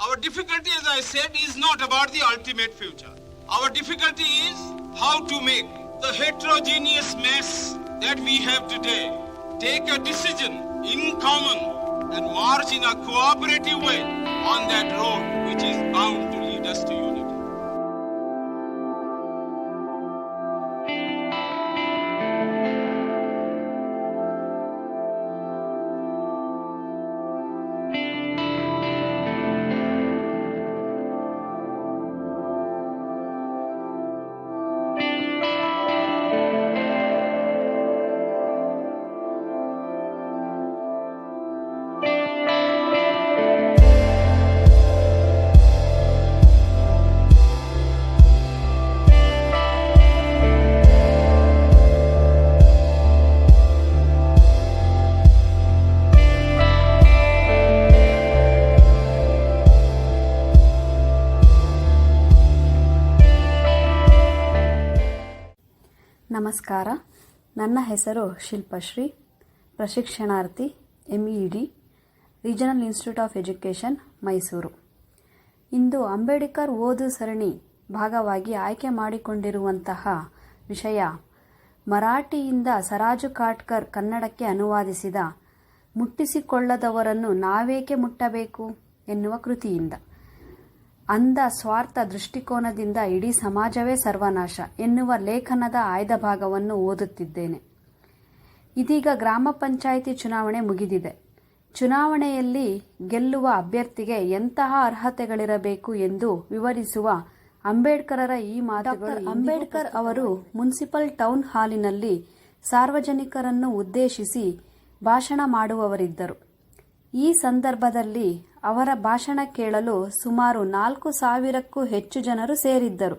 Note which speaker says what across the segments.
Speaker 1: Our difficulty, as I said, is not about the ultimate future. Our difficulty is how to make the heterogeneous mess that we have today take a decision in common and march in a cooperative way on that road which is bound to lead us to unity.
Speaker 2: ನಮಸ್ಕಾರ. ನನ್ನ ಹೆಸರು ಶಿಲ್ಪಶ್ರೀ, ಪ್ರಶಿಕ್ಷಣಾರ್ಥಿ MED, regional institute of education, Mysuru. ಇಂದು ಅಂಬೇಡ್ಕರ್ ಓದು ಸರಣಿ ಭಾಗವಾಗಿ ಆಯ್ಕೆ ಮಾಡಿಕೊಂಡಿರುವಂತಹ ವಿಷಯ ಮರಾಠಿಯಿಂದ ಸರಾಜು ಕಾಟ್ಕರ್ ಕನ್ನಡಕ್ಕೆ ಅನುವಾದಿಸಿದ ಮುಟ್ಟಿಸಿಕೊಳ್ಳದವರನ್ನು ನಾವೇಕೆ ಮುಟ್ಟಬೇಕು ಎನ್ನುವ ಕೃತಿಯಿಂದ ಅಂಧ ಸ್ವಾರ್ಥ ದೃಷ್ಟಿಕೋನದಿಂದ ಇಡೀ ಸಮಾಜವೇ ಸರ್ವನಾಶ ಎನ್ನುವ ಲೇಖನದ ಆಯ್ದ ಭಾಗವನ್ನು ಓದುತ್ತಿದ್ದೇನೆ. ಇದೀಗ ಗ್ರಾಮ ಪಂಚಾಯಿತಿ ಚುನಾವಣೆ ಮುಗಿದಿದೆ. ಚುನಾವಣೆಯಲ್ಲಿ ಗೆಲ್ಲುವ ಅಭ್ಯರ್ಥಿಗೆ ಎಂತಹ ಅರ್ಹತೆಗಳಿರಬೇಕು ಎಂದು ವಿವರಿಸುವ ಅಂಬೇಡ್ಕರರ ಈ ಮಾತುಗಳು. ಅಂಬೇಡ್ಕರ್ ಅವರು ಮುನ್ಸಿಪಲ್ ಟೌನ್ ಹಾಲಿನಲ್ಲಿ ಸಾರ್ವಜನಿಕರನ್ನು ಉದ್ದೇಶಿಸಿ ಭಾಷಣ ಮಾಡುವವರಿದ್ದರು. ಈ ಸಂದರ್ಭದಲ್ಲಿ ಅವರ ಭಾಷಣ ಕೇಳಲು ಸುಮಾರು 4,000ಕ್ಕೂ ಹೆಚ್ಚು ಜನರು ಸೇರಿದ್ದರು.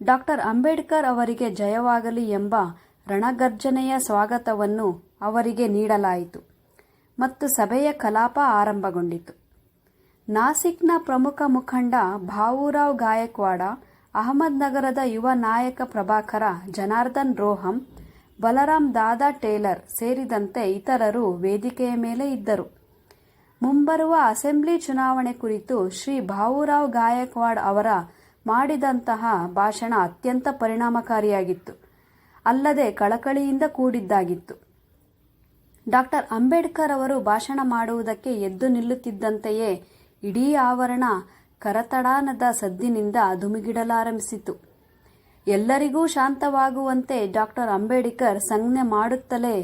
Speaker 2: ಡಾಕ್ಟರ್ ಅಂಬೇಡ್ಕರ್ ಅವರಿಗೆ ಜಯವಾಗಲಿ ಎಂಬ ರಣಗರ್ಜನೆಯ ಸ್ವಾಗತವನ್ನು ಅವರಿಗೆ ನೀಡಲಾಯಿತು ಮತ್ತು ಸಭೆಯ ಕಲಾಪ ಆರಂಭಗೊಂಡಿತು. ನಾಸಿಕ್ನ ಪ್ರಮುಖ ಮುಖಂಡ ಭಾವುರಾವ್ ಗಾಯಕ್ವಾಡ, ಅಹಮದ್ನಗರದ ಯುವ ನಾಯಕ ಪ್ರಭಾಕರ, ಜನಾರ್ದನ್ ರೋಹಂ, ಬಲರಾಮ್ ದಾದಾ ಟೇಲರ್ ಸೇರಿದಂತೆ ಇತರರು ವೇದಿಕೆಯ ಮೇಲೆ ಇದ್ದರು. ಮುಂಬರುವ ಅಸೆಂಬ್ಲಿ ಚುನಾವಣೆ ಕುರಿತು ಶ್ರೀ ಭಾವುರಾವ್ ಗಾಯಕ್ವಾಡ್ ಅವರ ಮಾಡಿದಂತಹ ಭಾಷಣ ಅತ್ಯಂತ ಪರಿಣಾಮಕಾರಿಯಾಗಿತ್ತು, ಅಲ್ಲದೆ ಕಳಕಳಿಯಿಂದ ಕೂಡಿದ್ದಾಗಿತ್ತು. ಡಾಕ್ಟರ್ ಅಂಬೇಡ್ಕರ್ ಅವರು ಭಾಷಣ ಮಾಡುವುದಕ್ಕೆ ಎದ್ದು ನಿಲ್ಲುತ್ತಿದ್ದಂತೆಯೇ ಇಡೀ ಆವರಣ ಕರತಡಾನದ ಸದ್ದಿನಿಂದ ಧುಮುಗಿಡಲಾರಂಭಿಸಿತು. ಎಲ್ಲರಿಗೂ ಶಾಂತವಾಗುವಂತೆ ಡಾಕ್ಟರ್ ಅಂಬೇಡ್ಕರ್ ಸಂಜ್ಞೆ ಮಾಡುತ್ತಲೇ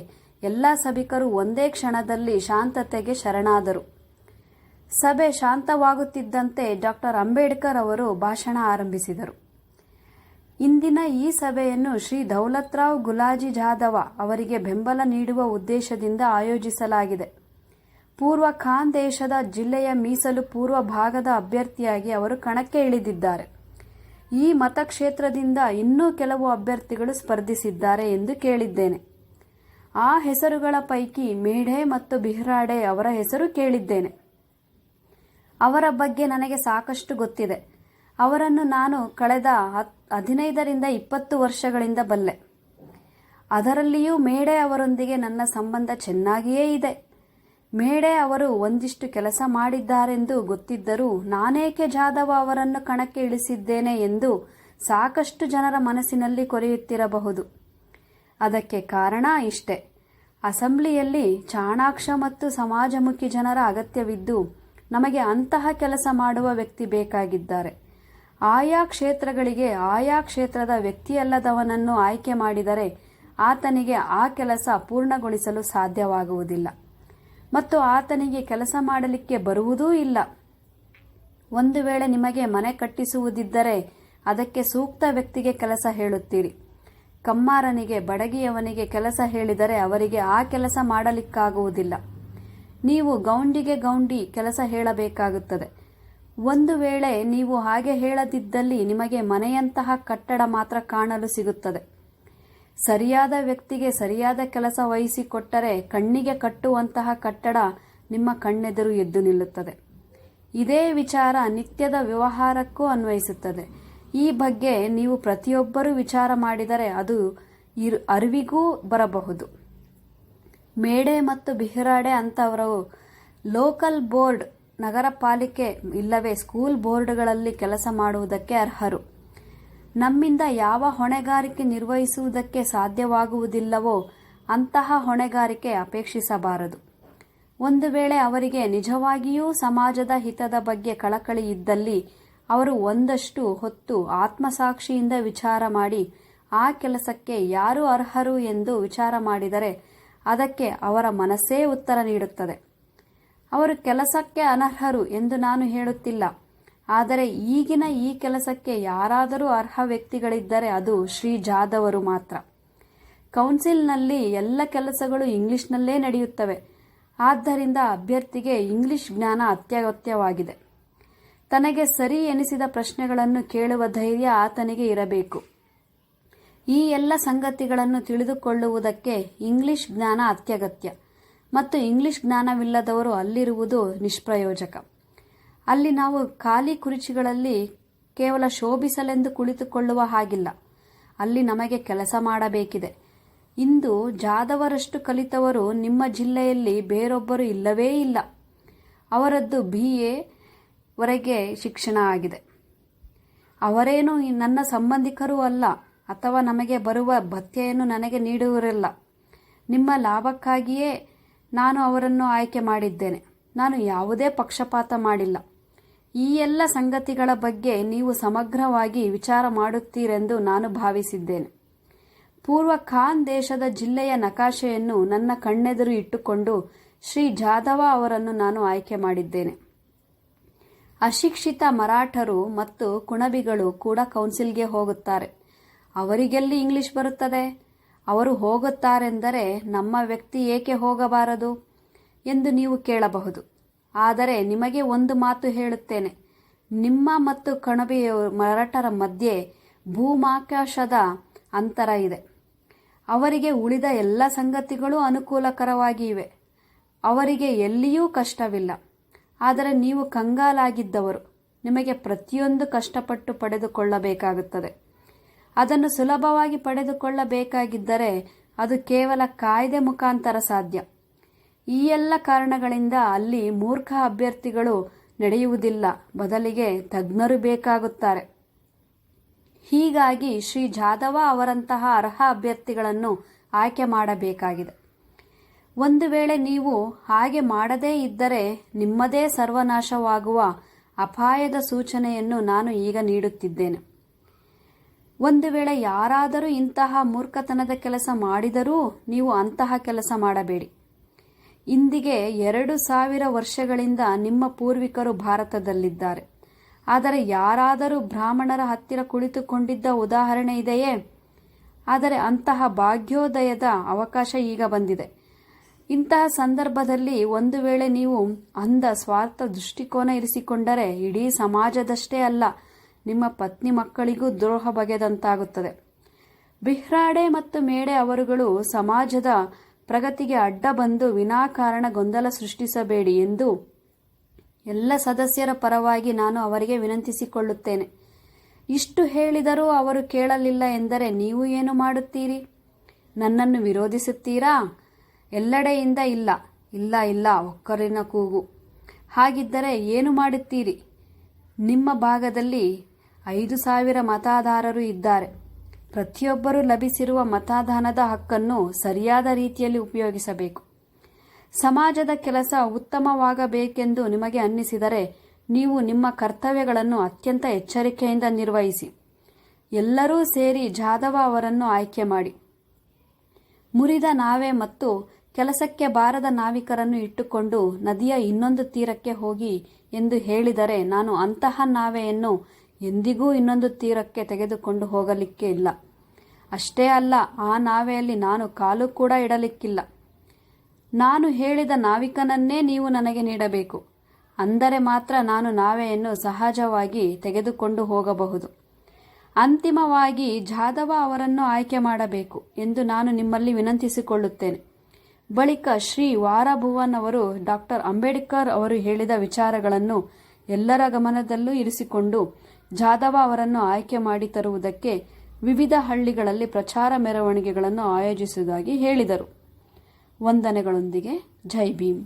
Speaker 2: ಎಲ್ಲ ಸಭಿಕರು ಒಂದೇ ಕ್ಷಣದಲ್ಲಿ ಶಾಂತತೆಗೆ ಶರಣಾದರು. ಸಭೆ ಶಾಂತವಾಗುತ್ತಿದ್ದಂತೆ ಡಾಕ್ಟರ್ ಅಂಬೇಡ್ಕರ್ ಅವರು ಭಾಷಣ ಆರಂಭಿಸಿದರು. ಇಂದಿನ ಈ ಸಭೆಯನ್ನು ಶ್ರೀ ದೌಲತ್ರಾವ್ ಗುಲಾಜಿ ಜಾಧವ ಅವರಿಗೆ ಬೆಂಬಲ ನೀಡುವ ಉದ್ದೇಶದಿಂದ ಆಯೋಜಿಸಲಾಗಿದೆ. ಪೂರ್ವ ಖಾನ್ ದೇಶದ ಜಿಲ್ಲೆಯ ಮೀಸಲು ಪೂರ್ವ ಭಾಗದ ಅಭ್ಯರ್ಥಿಯಾಗಿ ಅವರು ಕಣಕ್ಕೆ ಇಳಿದಿದ್ದಾರೆ. ಈ ಮತಕ್ಷೇತ್ರದಿಂದ ಇನ್ನೂ ಕೆಲವು ಅಭ್ಯರ್ಥಿಗಳು ಸ್ಪರ್ಧಿಸಿದ್ದಾರೆ ಎಂದು ಕೇಳಿದ್ದೇನೆ. ಆ ಹೆಸರುಗಳ ಪೈಕಿ ಮೇಢೆ ಮತ್ತು ಬಿಹ್ರಾಡೆ ಅವರ ಹೆಸರು ಕೇಳಿದ್ದೇನೆ. ಅವರ ಬಗ್ಗೆ ನನಗೆ ಸಾಕಷ್ಟು ಗೊತ್ತಿದೆ. ಅವರನ್ನು ನಾನು ಕಳೆದ 15ರಿಂದ 20 ವರ್ಷಗಳಿಂದ ಬಲ್ಲೆ. ಅದರಲ್ಲಿಯೂ ಮೇಢೆ ಅವರೊಂದಿಗೆ ನನ್ನ ಸಂಬಂಧ ಚೆನ್ನಾಗಿಯೇ ಇದೆ. ಮೇಢೆ ಅವರು ಒಂದಿಷ್ಟು ಕೆಲಸ ಮಾಡಿದ್ದಾರೆಂದು ಗೊತ್ತಿದ್ದರೂ ನಾನೇಕೆ ಜಾಧವ ಅವರನ್ನು ಕಣಕ್ಕೆ ಇಳಿಸಿದ್ದೇನೆ ಎಂದು ಸಾಕಷ್ಟು ಜನರ ಮನಸ್ಸಿನಲ್ಲಿ ಕೊರೆಯುತ್ತಿರಬಹುದು. ಅದಕ್ಕೆ ಕಾರಣ ಇಷ್ಟೇ. ಅಸೆಂಬ್ಲಿಯಲ್ಲಿ ಚಾಣಾಕ್ಷ ಮತ್ತು ಸಮಾಜಮುಖಿ ಜನರ ಅಗತ್ಯವಿದ್ದು ನಮಗೆ ಅಂತಹ ಕೆಲಸ ಮಾಡುವ ವ್ಯಕ್ತಿ ಬೇಕಾಗಿದ್ದಾರೆ. ಆಯಾ ಕ್ಷೇತ್ರಗಳಿಗೆ ಆಯಾ ಕ್ಷೇತ್ರದ ವ್ಯಕ್ತಿಯಲ್ಲದವನನ್ನು ಆಯ್ಕೆ ಮಾಡಿದರೆ ಆತನಿಗೆ ಆ ಕೆಲಸ ಪೂರ್ಣಗೊಳಿಸಲು ಸಾಧ್ಯವಾಗುವುದಿಲ್ಲ ಮತ್ತು ಆತನಿಗೆ ಕೆಲಸ ಮಾಡಲಿಕ್ಕೆ ಬರುವುದೂ ಇಲ್ಲ. ಒಂದು ವೇಳೆ ನಿಮಗೆ ಮನೆ ಕಟ್ಟಿಸುವುದಿದ್ದರೆ ಅದಕ್ಕೆ ಸೂಕ್ತ ವ್ಯಕ್ತಿಗೆ ಕೆಲಸ ಹೇಳುತ್ತೀರಿ. ಕಮ್ಮಾರನಿಗೆ, ಬಡಗಿಯವನಿಗೆ ಕೆಲಸ ಹೇಳಿದರೆ ಅವರಿಗೆ ಆ ಕೆಲಸ ಮಾಡಲಿಕ್ಕಾಗುವುದಿಲ್ಲ. ನೀವು ಗೌಂಡಿಗೆ ಗೌಂಡಿ ಕೆಲಸ ಹೇಳಬೇಕಾಗುತ್ತದೆ. ಒಂದು ವೇಳೆ ನೀವು ಹಾಗೆ ಹೇಳದಿದ್ದಲ್ಲಿ ನಿಮಗೆ ಮನೆಯಂತಹ ಕಟ್ಟಡ ಮಾತ್ರ ಕಾಣಲು ಸಿಗುತ್ತದೆ. ಸರಿಯಾದ ವ್ಯಕ್ತಿಗೆ ಸರಿಯಾದ ಕೆಲಸ ವಹಿಸಿಕೊಟ್ಟರೆ ಕಣ್ಣಿಗೆ ಕಟ್ಟುವಂತಹ ಕಟ್ಟಡ ನಿಮ್ಮ ಕಣ್ಣೆದುರು ಎದ್ದು ನಿಲ್ಲುತ್ತದೆ. ಇದೇ ವಿಚಾರ ನಿತ್ಯದ ವ್ಯವಹಾರಕ್ಕೂ ಅನ್ವಯಿಸುತ್ತದೆ. ಈ ಬಗ್ಗೆ ನೀವು ಪ್ರತಿಯೊಬ್ಬರೂ ವಿಚಾರ ಮಾಡಿದರೆ ಅದು ಅರಿವಿಗೂ ಬರಬಹುದು. ಮೇಡೆ ಮತ್ತು ಬಿಹರಾಡೆ ಅಂತವರು ಲೋಕಲ್ ಬೋರ್ಡ್ ನಗರ ಪಾಲಿಕೆ ಇಲ್ಲವೇ ಸ್ಕೂಲ್ ಬೋರ್ಡ್ಗಳಲ್ಲಿ ಕೆಲಸ ಮಾಡುವುದಕ್ಕೆ ಅರ್ಹರು. ನಮ್ಮಿಂದ ಯಾವ ಹೊಣೆಗಾರಿಕೆ ನಿರ್ವಹಿಸುವುದಕ್ಕೆ ಸಾಧ್ಯವಾಗುವುದಿಲ್ಲವೋ ಅಂತಹ ಹೊಣೆಗಾರಿಕೆ ಅಪೇಕ್ಷಿಸಬಾರದು. ಒಂದು ವೇಳೆ ಅವರಿಗೆ ನಿಜವಾಗಿಯೂ ಸಮಾಜದ ಹಿತದ ಬಗ್ಗೆ ಕಳಕಳಿ ಇದ್ದಲ್ಲಿ ಅವರು ಒಂದಷ್ಟು ಹೊತ್ತು ಆತ್ಮಸಾಕ್ಷಿಯಿಂದ ವಿಚಾರ ಮಾಡಿ ಆ ಕೆಲಸಕ್ಕೆ ಯಾರು ಅರ್ಹರು ಎಂದು ವಿಚಾರ ಮಾಡಿದರೆ ಅದಕ್ಕೆ ಅವರ ಮನಸ್ಸೇ ಉತ್ತರ ನೀಡುತ್ತದೆ. ಅವರು ಕೆಲಸಕ್ಕೆ ಅನರ್ಹರು ಎಂದು ನಾನು ಹೇಳುತ್ತಿಲ್ಲ. ಆದರೆ ಈಗಿನ ಈ ಕೆಲಸಕ್ಕೆ ಯಾರಾದರೂ ಅರ್ಹ ವ್ಯಕ್ತಿಗಳಿದ್ದರೆ ಅದು ಶ್ರೀ ಜಾಧವರು ಮಾತ್ರ. ಕೌನ್ಸಿಲ್ನಲ್ಲಿ ಎಲ್ಲ ಕೆಲಸಗಳು ಇಂಗ್ಲಿಷ್ನಲ್ಲೇ ನಡೆಯುತ್ತವೆ. ಆದ್ದರಿಂದ ಅಭ್ಯರ್ಥಿಗೆ ಇಂಗ್ಲಿಷ್ ಜ್ಞಾನ ಅತ್ಯಗತ್ಯವಾಗಿದೆ. ತನಗೆ ಸರಿ ಎನಿಸಿದ ಪ್ರಶ್ನೆಗಳನ್ನು ಕೇಳುವ ಧೈರ್ಯ ಆತನಿಗೆ ಇರಬೇಕು. ಈ ಎಲ್ಲ ಸಂಗತಿಗಳನ್ನು ತಿಳಿದುಕೊಳ್ಳುವುದಕ್ಕೆ ಇಂಗ್ಲಿಷ್ ಜ್ಞಾನ ಅತ್ಯಗತ್ಯ ಮತ್ತು ಇಂಗ್ಲಿಷ್ ಜ್ಞಾನವಿಲ್ಲದವರು ಅಲ್ಲಿರುವುದು ನಿಷ್ಪ್ರಯೋಜಕ. ಅಲ್ಲಿ ನಾವು ಖಾಲಿ ಕುರ್ಚಿಗಳಲ್ಲಿ ಕೇವಲ ಶೋಭಿಸಲೆಂದು ಕುಳಿತುಕೊಳ್ಳುವ ಹಾಗಿಲ್ಲ. ಅಲ್ಲಿ ನಮಗೆ ಕೆಲಸ ಮಾಡಬೇಕಿದೆ. ಇಂದು ಜಾಧವರಷ್ಟು ಕಲಿತವರು ನಿಮ್ಮ ಜಿಲ್ಲೆಯಲ್ಲಿ ಬೇರೊಬ್ಬರು ಇಲ್ಲವೇ ಇಲ್ಲ. ಅವರದ್ದು BA ವರೆಗೆ ಶಿಕ್ಷಣ ಆಗಿದೆ. ಅವರೇನು ನನ್ನ ಸಂಬಂಧಿಕರೂ ಅಲ್ಲ ಅಥವಾ ನಮಗೆ ಬರುವ ಭತ್ಯೆಯನ್ನು ನನಗೆ ನೀಡುವರಿಲ್ಲ. ನಿಮ್ಮ ಲಾಭಕ್ಕಾಗಿಯೇ ನಾನು ಅವರನ್ನು ಆಯ್ಕೆ ಮಾಡಿದ್ದೇನೆ. ನಾನು ಯಾವುದೇ ಪಕ್ಷಪಾತ ಮಾಡಿಲ್ಲ. ಈ ಎಲ್ಲ ಸಂಗತಿಗಳ ಬಗ್ಗೆ ನೀವು ಸಮಗ್ರವಾಗಿ ವಿಚಾರ ಮಾಡುತ್ತೀರೆಂದು ನಾನು ಭಾವಿಸಿದ್ದೇನೆ. ಪೂರ್ವ ಖಾನ್ ದೇಶದ ಜಿಲ್ಲೆಯ ನಕಾಶೆಯನ್ನು ನನ್ನ ಕಣ್ಣೆದುರು ಇಟ್ಟುಕೊಂಡು ಶ್ರೀ ಜಾಧವ ಅವರನ್ನು ನಾನು ಆಯ್ಕೆ ಮಾಡಿದ್ದೇನೆ. ಅಶಿಕ್ಷಿತ ಮರಾಠರು ಮತ್ತು ಕುಣಬಿಗಳು ಕೂಡ ಕೌನ್ಸಿಲ್ಗೆ ಹೋಗುತ್ತಾರೆ. ಅವರಿಗೆಲ್ಲಿ ಇಂಗ್ಲಿಷ್ ಬರುತ್ತದೆ? ಅವರು ಹೋಗುತ್ತಾರೆಂದರೆ ನಮ್ಮ ವ್ಯಕ್ತಿ ಏಕೆ ಹೋಗಬಾರದು ಎಂದು ನೀವು ಕೇಳಬಹುದು. ಆದರೆ ನಿಮಗೆ ಒಂದು ಮಾತು ಹೇಳುತ್ತೇನೆ. ನಿಮ್ಮ ಮತ್ತು ಕಣಬಿ ಮರಾಠರ ಮಧ್ಯೆ ಭೂಮಾಕಾಶದ ಅಂತರ ಇದೆ. ಅವರಿಗೆ ಉಳಿದ ಎಲ್ಲ ಸಂಗತಿಗಳು ಅನುಕೂಲಕರವಾಗಿ ಇವೆ. ಅವರಿಗೆ ಎಲ್ಲಿಯೂ ಕಷ್ಟವಿಲ್ಲ. ಆದರೆ ನೀವು ಕಂಗಾಲಾಗಿದ್ದವರು. ನಿಮಗೆ ಪ್ರತಿಯೊಂದು ಕಷ್ಟಪಟ್ಟು ಪಡೆದುಕೊಳ್ಳಬೇಕಾಗುತ್ತದೆ. ಅದನ್ನು ಸುಲಭವಾಗಿ ಪಡೆದುಕೊಳ್ಳಬೇಕಾಗಿದ್ದರೆ ಅದು ಕೇವಲ ಕಾಯ್ದೆ ಮುಖಾಂತರ ಸಾಧ್ಯ. ಈ ಎಲ್ಲ ಕಾರಣಗಳಿಂದ ಅಲ್ಲಿ ಮೂರ್ಖ ಅಭ್ಯರ್ಥಿಗಳು ನಡೆಯುವುದಿಲ್ಲ. ಬದಲಿಗೆ ತಜ್ಞರು ಬೇಕಾಗುತ್ತಾರೆ. ಹೀಗಾಗಿ ಶ್ರೀ ಜಾಧವ ಅವರಂತಹ ಅರ್ಹ ಅಭ್ಯರ್ಥಿಗಳನ್ನು ಆಯ್ಕೆ ಮಾಡಬೇಕಾಗಿದೆ. ಒಂದು ವೇಳೆ ನೀವು ಹಾಗೆ ಮಾಡದೇ ಇದ್ದರೆ ನಿಮ್ಮದೇ ಸರ್ವನಾಶವಾಗುವ ಅಪಾಯದ ಸೂಚನೆಯನ್ನು ನಾನು ಈಗ ನೀಡುತ್ತಿದ್ದೇನೆ. ಒಂದು ವೇಳೆ ಯಾರಾದರೂ ಇಂತಹ ಮೂರ್ಖತನದ ಕೆಲಸ ಮಾಡಿದರೂ ನೀವು ಅಂತಹ ಕೆಲಸ ಮಾಡಬೇಡಿ. ಇಂದಿಗೆ 2000 ವರ್ಷಗಳಿಂದ ನಿಮ್ಮ ಪೂರ್ವಿಕರು ಭಾರತದಲ್ಲಿದ್ದಾರೆ. ಆದರೆ ಯಾರಾದರೂ ಬ್ರಾಹ್ಮಣರ ಹತ್ತಿರ ಕುಳಿತುಕೊಂಡಿದ್ದ ಉದಾಹರಣೆ ಇದೆಯೇ? ಆದರೆ ಅಂತಹ ಭಾಗ್ಯೋದಯದ ಅವಕಾಶ ಈಗ ಬಂದಿದೆ. ಇಂತಹ ಸಂದರ್ಭದಲ್ಲಿ ಒಂದು ವೇಳೆ ನೀವು ಅಂಧ ಸ್ವಾರ್ಥ ದೃಷ್ಟಿಕೋನ ಇರಿಸಿಕೊಂಡರೆ ಇಡೀ ಸಮಾಜದಷ್ಟೇ ಅಲ್ಲ, ನಿಮ್ಮ ಪತ್ನಿ ಮಕ್ಕಳಿಗೂ ದ್ರೋಹ ಬಗೆದಂತಾಗುತ್ತದೆ. ಬಿಹ್ರಾಡೆ ಮತ್ತು ಮೇಡೆ ಅವರುಗಳು ಸಮಾಜದ ಪ್ರಗತಿಗೆ ಅಡ್ಡ ಬಂದು ವಿನಾಕಾರಣ ಗೊಂದಲ ಸೃಷ್ಟಿಸಬೇಡಿ ಎಂದು ಎಲ್ಲ ಸದಸ್ಯರ ಪರವಾಗಿ ನಾನು ಅವರಿಗೆ ವಿನಂತಿಸಿಕೊಳ್ಳುತ್ತೇನೆ. ಇಷ್ಟು ಹೇಳಿದರೂ ಅವರು ಕೇಳಲಿಲ್ಲ ಎಂದರೆ ನೀವು ಏನು ಮಾಡುತ್ತೀರಿ? ನನ್ನನ್ನು ವಿರೋಧಿಸುತ್ತೀರಾ? ಎಲ್ಲೆಡೆಯಿಂದ ಇಲ್ಲ ಇಲ್ಲ ಇಲ್ಲ ಒಕ್ಕರಿನ ಕೂಗು. ಹಾಗಿದ್ದರೆ ಏನು ಮಾಡುತ್ತೀರಿ? ನಿಮ್ಮ ಭಾಗದಲ್ಲಿ 5,000 ಮತದಾರರು ಇದ್ದಾರೆ. ಪ್ರತಿಯೊಬ್ಬರೂ ಲಭಿಸಿರುವ ಮತದಾನದ ಹಕ್ಕನ್ನು ಸರಿಯಾದ ರೀತಿಯಲ್ಲಿ ಉಪಯೋಗಿಸಬೇಕು. ಸಮಾಜದ ಕೆಲಸ ಉತ್ತಮವಾಗಬೇಕೆಂದು ನಿಮಗೆ ಅನ್ನಿಸಿದರೆ ನೀವು ನಿಮ್ಮ ಕರ್ತವ್ಯಗಳನ್ನು ಅತ್ಯಂತ ಎಚ್ಚರಿಕೆಯಿಂದ ನಿರ್ವಹಿಸಿ. ಎಲ್ಲರೂ ಸೇರಿ ಜಾಧವ ಅವರನ್ನು ಆಯ್ಕೆ ಮಾಡಿ. ಮುರಿದ ನಾವೆ ಮತ್ತು ಕೆಲಸಕ್ಕೆ ಬಾರದ ನಾವಿಕರನ್ನು ಇಟ್ಟುಕೊಂಡು ನದಿಯ ಇನ್ನೊಂದು ತೀರಕ್ಕೆ ಹೋಗಿ ಎಂದು ಹೇಳಿದರೆ ನಾನು ಅಂತಹ ನಾವೆಯನ್ನು ಎಂದಿಗೂ ಇನ್ನೊಂದು ತೀರಕ್ಕೆ ತೆಗೆದುಕೊಂಡು ಹೋಗಲಿಕ್ಕೆ ಇಲ್ಲ. ಅಷ್ಟೇ ಅಲ್ಲ, ಆ ನಾವೆಯಲ್ಲಿ ನಾನು ಕಾಲು ಕೂಡ ಇಡಲಿಕ್ಕಿಲ್ಲ. ನಾನು ಹೇಳಿದ ನಾವಿಕನನ್ನೇ ನೀವು ನನಗೆ ನೀಡಬೇಕು. ಅಂದರೆ ಮಾತ್ರ ನಾನು ನಾವೆಯನ್ನು ಸಹಜವಾಗಿ ತೆಗೆದುಕೊಂಡು ಹೋಗಬಹುದು. ಅಂತಿಮವಾಗಿ ಜಾಧವ ಅವರನ್ನು ಆಯ್ಕೆ ಮಾಡಬೇಕು ಎಂದು ನಾನು ನಿಮ್ಮಲ್ಲಿ ವಿನಂತಿಸಿಕೊಳ್ಳುತ್ತೇನೆ. ಬಳಿಕ ಶ್ರೀ ವಾರಭುವನ್ ಅವರು ಡಾಕ್ಟರ್ ಅಂಬೇಡ್ಕರ್ ಅವರು ಹೇಳಿದ ವಿಚಾರಗಳನ್ನು ಎಲ್ಲರ ಗಮನದಲ್ಲೂ ಇರಿಸಿಕೊಂಡು ಜಾಧವ ಅವರನ್ನು ಆಯ್ಕೆ ಮಾಡಿ ತರುವುದಕ್ಕೆ ವಿವಿಧ ಹಳ್ಳಿಗಳಲ್ಲಿ ಪ್ರಚಾರ ಮೆರವಣಿಗೆಗಳನ್ನು ಆಯೋಜಿಸುವುದಾಗಿ ಹೇಳಿದರು. ವಂದನೆಗಳೊಂದಿಗೆ ಜೈ ಭೀಮ್.